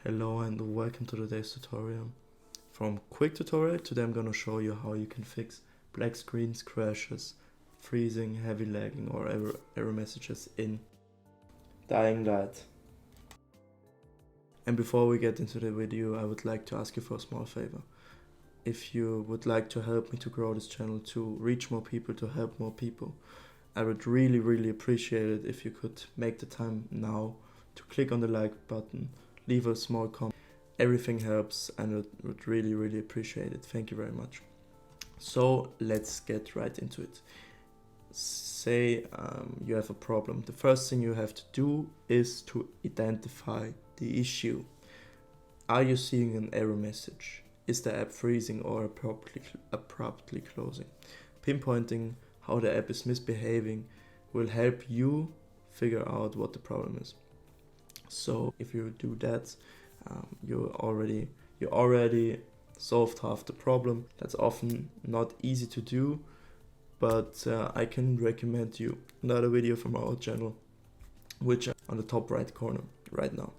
Hello and welcome to today's tutorial. From quick tutorial, today I'm gonna show you how you can fix black screens, crashes, freezing, heavy lagging or error messages in Dying Light. And before we get into the video, I would like to ask you for a small favor. If you would like to help me to grow this channel, to reach more people, to help more people, I would really appreciate it if you could make the time now to click on the like button, leave a small comment. Everything helps and I would really appreciate it. Thank you very much. So let's get right into it. Say you have a problem. The first thing you have to do is to identify the issue. Are you seeing an error message? Is the app freezing or abruptly closing? Pinpointing how the app is misbehaving will help you figure out what the problem is. So if you do that, you already solved half the problem. That's often not easy to do, but I can recommend you another video from our channel, which is on the top right corner right now.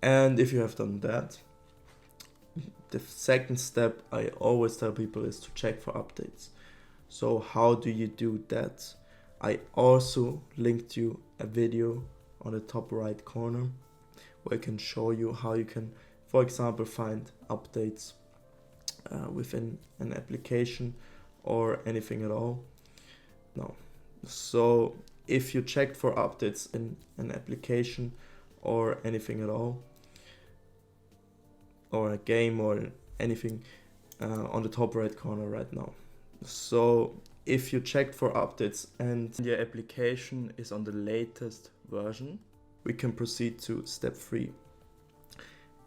And if you have done that, the second step I always tell people is to check for updates. So how do you do that? I also linked you a video on the top right corner where I can show you how you can, for example, find updates within an application or anything at all. No. So if you checked for updates in an application or anything at all, or a game or anything, on the top right corner right now. So if you checked for updates and your application is on the latest version, we can proceed to step 3.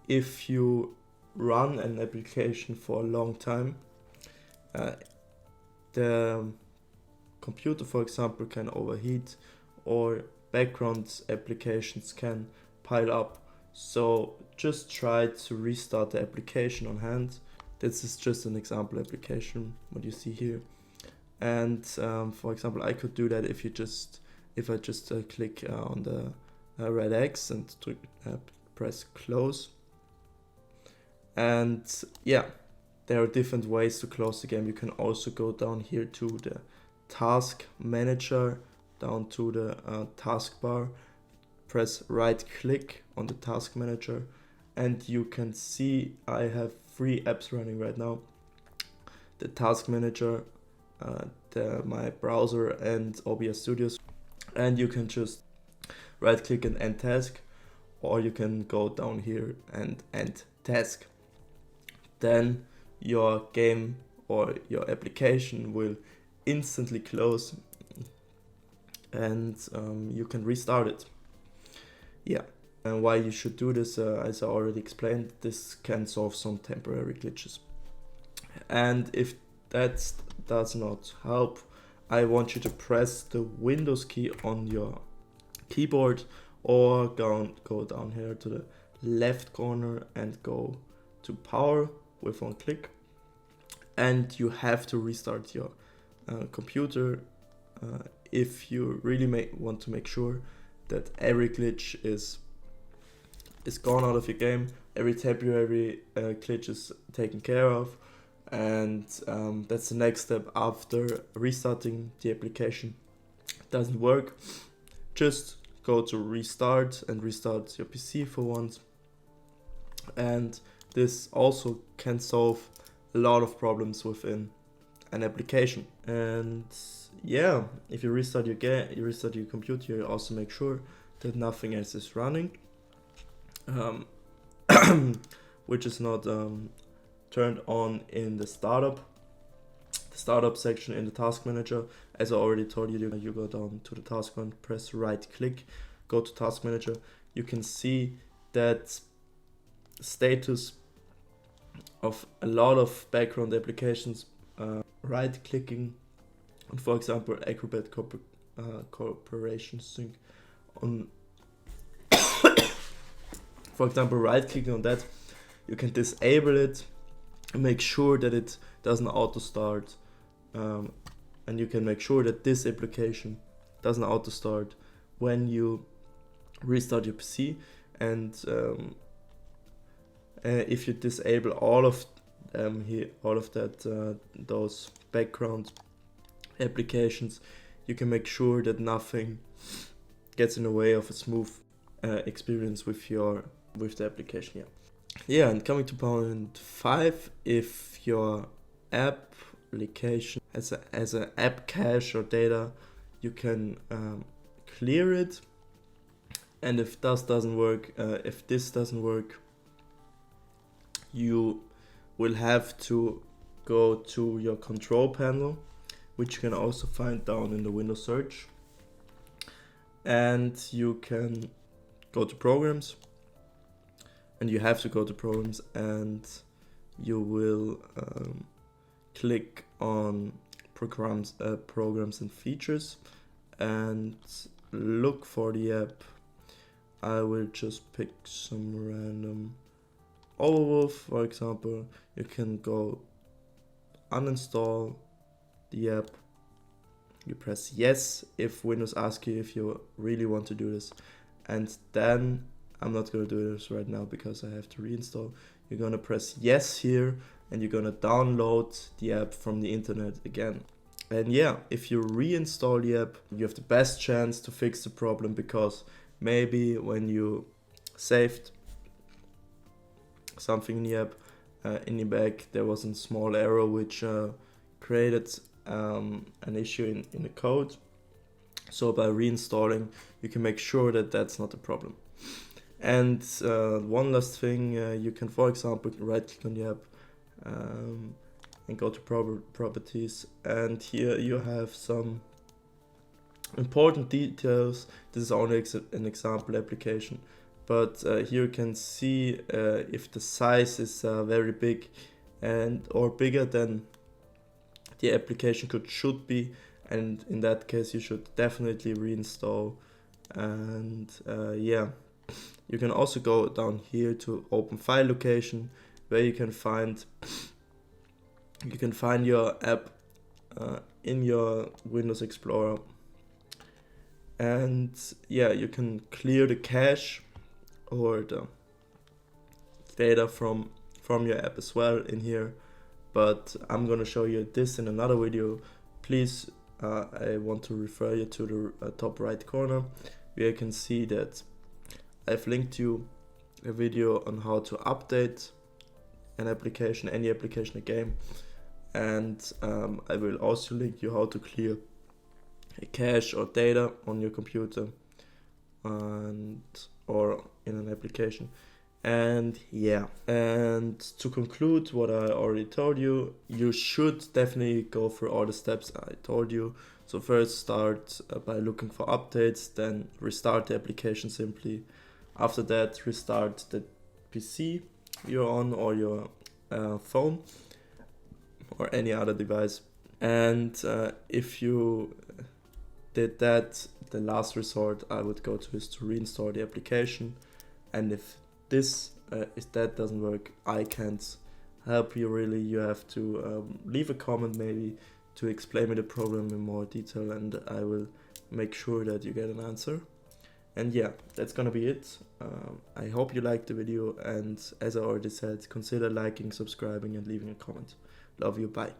If you run an application for a long time, the computer, for example, can overheat or background applications can pile up. So just try to restart the application on hand. This is just an example application, what you see here. And for example, I could do that if I just click on the red X and press close. And yeah, there are different ways to close the game. You can also go down here to the task manager, down to the taskbar, press right click on the task manager, and you can see I have 3 apps running right now: the task manager, my browser, and OBS Studios. And you can just right click and end task, or you can go down here and end task. Then your game or your application will instantly close and you can restart it. Yeah, and why you should do this, as I already explained, this can solve some temporary glitches. And if that does not help, I want you to press the Windows key on your keyboard, or go down here to the left corner and go to power with 1 click. And you have to restart your computer if you really want to make sure that every glitch is gone out of your game, every temporary glitch is taken care of. And that's the next step after restarting the application. Doesn't work, just go to restart and restart your PC for once. And this also can solve a lot of problems within an application. And yeah, if you restart your game, you restart your computer, you also make sure that nothing else is running, which is not turned on in the startup section in the task manager. As I already told you, you go down to the task one, press right click, go to task manager. You can see that status of a lot of background applications, right clicking on, for example, Acrobat Corporation Sync on for example, right clicking on that, you can disable it, make sure that it doesn't auto start, and you can make sure that this application doesn't auto start when you restart your PC. and if you disable all of here, all of that those background applications, you can make sure that nothing gets in the way of a smooth experience with the application. Yeah, and coming to point 5, if your application has an app cache or data, you can clear it. And if this doesn't work, you will have to go to your control panel, which you can also find down in the Windows search, and you can go to programs, and you have to go to programs, and you will click on programs and features and look for the app. I will just pick some random Overwolf, for example. You can go uninstall the app. You press yes if Windows asks you if you really want to do this, and then I'm not going to do this right now because I have to reinstall. You're going to press yes here, and you're going to download the app from the internet again. And yeah, if you reinstall the app, you have the best chance to fix the problem, because maybe when you saved something in the app, in the back there was a small error which created an issue in the code. So by reinstalling, you can make sure that that's not a problem. And one last thing, you can, for example, right click on the app and go to properties, and here you have some important details. This is only an example application, but here you can see if the size is very big or bigger than the application should be, and in that case you should definitely reinstall. And yeah, you can also go down here to open file location, where you can find your app in your Windows Explorer. And yeah, you can clear the cache or the data from your app as well in here, but I'm gonna show you this in another video. Please, I want to refer you to the top right corner, where you can see that I've linked you a video on how to update an application, any application, a game, and I will also link you how to clear a cache or data on your computer or in an application. And yeah, and to conclude what I already told you, you should definitely go through all the steps I told you. So first start by looking for updates, then restart the application simply. After that, restart the PC you're on, or your phone, or any other device. And if you did that, the last resort I would go to is to reinstall the application. And if that doesn't work, I can't help you really. You have to leave a comment maybe to explain me the problem in more detail, and I will make sure that you get an answer. And yeah, that's gonna be it. I hope you liked the video, and as I already said, consider liking, subscribing, and leaving a comment. Love you, bye.